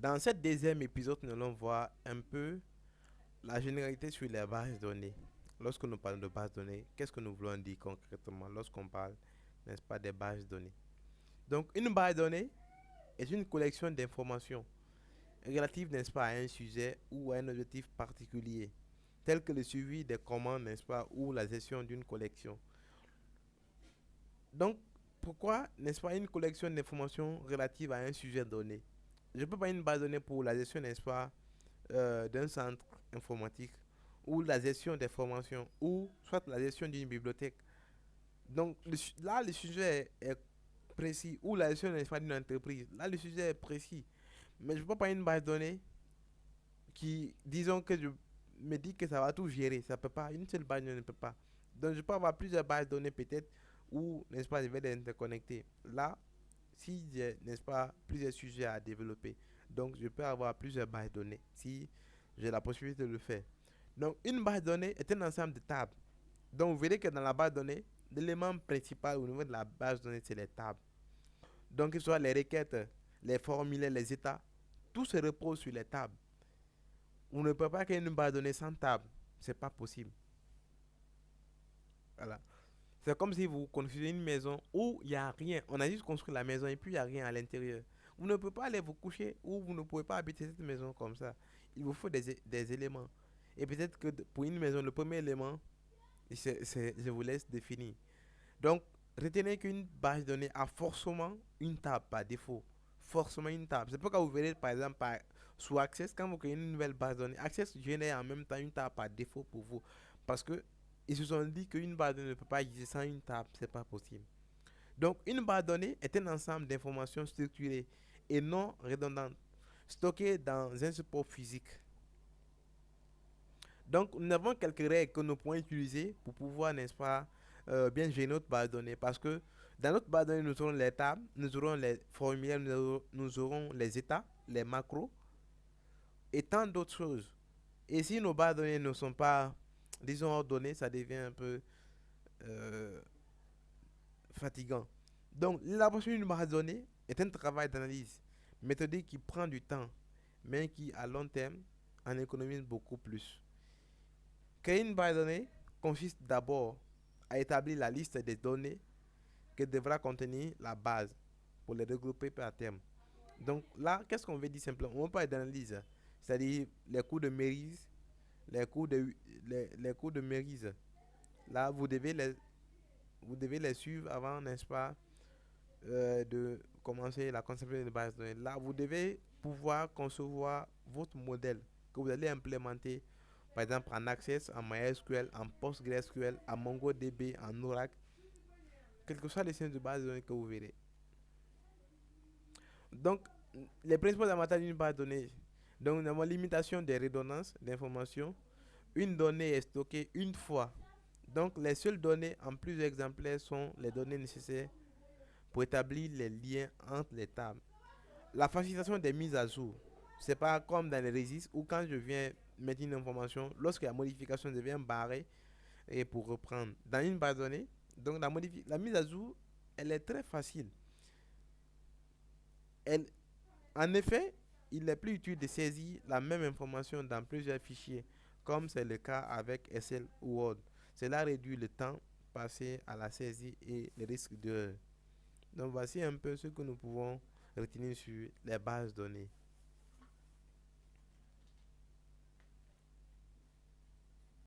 Dans ce deuxième épisode, nous allons voir un peu la généralité sur les bases de données. Lorsque nous parlons de bases de données, qu'est-ce que nous voulons dire concrètement lorsqu'on parle, n'est-ce pas, des bases de données? Donc, une base de données est une collection d'informations relatives, n'est-ce pas, à un sujet ou à un objectif particulier, tel que le suivi des commandes, n'est-ce pas, ou la gestion d'une collection. Donc, pourquoi, n'est-ce pas, une collection d'informations relatives à un sujet donné? Je peux pas une base de données pour la gestion, n'est-ce pas, d'un centre informatique ou la gestion des formations ou soit la gestion d'une bibliothèque. Donc là, le sujet est précis ou la gestion n'est pas d'une entreprise. Là, le sujet est précis. Mais je ne peux pas une base de données qui, disons que je me dis que ça va tout gérer. Ça peut pas. Une seule base de données ne peut pas. Donc je peux avoir plusieurs bases de données peut-être ou, n'est-ce pas, je vais les interconnecter. Là, si j'ai, n'est-ce pas, plusieurs sujets à développer. Donc, je peux avoir plusieurs bases de données si j'ai la possibilité de le faire. Donc, une base de données est un ensemble de tables. Donc, vous verrez que dans la base de données, l'élément principal au niveau de la base de données, c'est les tables. Donc, que ce soit les requêtes, les formulaires, les états, tout se repose sur les tables. On ne peut pas créer une base de données sans table. C'est pas possible. Voilà. C'est comme si vous construisez une maison où il n'y a rien. On a juste construit la maison et puis il n'y a rien à l'intérieur. Vous ne pouvez pas aller vous coucher ou vous ne pouvez pas habiter cette maison comme ça. Il vous faut des éléments. Et peut-être que pour une maison, le premier élément, je vous laisse définir. Donc, retenez qu'une base de données a forcément une table par défaut. Forcément une table. C'est pourquoi vous verrez, par exemple, sous Access, quand vous créez une nouvelle base de données, Access génère en même temps une table par défaut pour vous. Parce que ils se sont dit qu'une base de données ne peut pas exister sans une table. C'est pas possible. Donc, une base de données est un ensemble d'informations structurées et non redondantes, stockées dans un support physique. Donc, nous avons quelques règles que nous pouvons utiliser pour pouvoir, n'est-ce pas, bien gérer notre base de données. Parce que dans notre base de données, nous aurons les tables, nous aurons les formulaires, nous aurons les états, les macros et tant d'autres choses. Et si nos bases de données ne sont pas, disons, ordonnées, ça devient un peu euh, fatigant. Donc, l'élaboration d'une base de données est un travail d'analyse méthodique qui prend du temps, mais qui, à long terme, en économise beaucoup plus. Créer une base de données consiste d'abord à établir la liste des données que devra contenir la base pour les regrouper par terme. Donc là, qu'est-ce qu'on veut dire simplement? On parle d'analyse, c'est-à-dire les coûts de mairie, les coûts de, les coûts de mairie. Là, vous devez les suivre avant, n'est-ce pas, de commencer la conception de base de données. Là, vous devez pouvoir concevoir votre modèle que vous allez implémenter, par exemple en Access, en MySQL, en PostgreSQL, en MongoDB, en Oracle, quel que soit les systèmes de base de données que vous verrez. Donc, les principaux avantages d'une base de données. Donc, nous avons limitation des redondances d'informations. Une donnée est stockée une fois. Donc, les seules données en plusieurs exemplaires sont les données nécessaires pour établir les liens entre les tables. La facilitation des mises à jour. C'est pas comme dans les registres où quand je viens mettre une information, lorsque la modification devient barrée et pour reprendre dans une base de données, donc la mise à jour, elle est très facile. Elle, en effet, il est plus utile de saisir la même information dans plusieurs fichiers, comme c'est le cas avec Excel ou Word. Cela réduit le temps passé à la saisie et le risque de. Donc voici un peu ce que nous pouvons retenir sur les bases de données.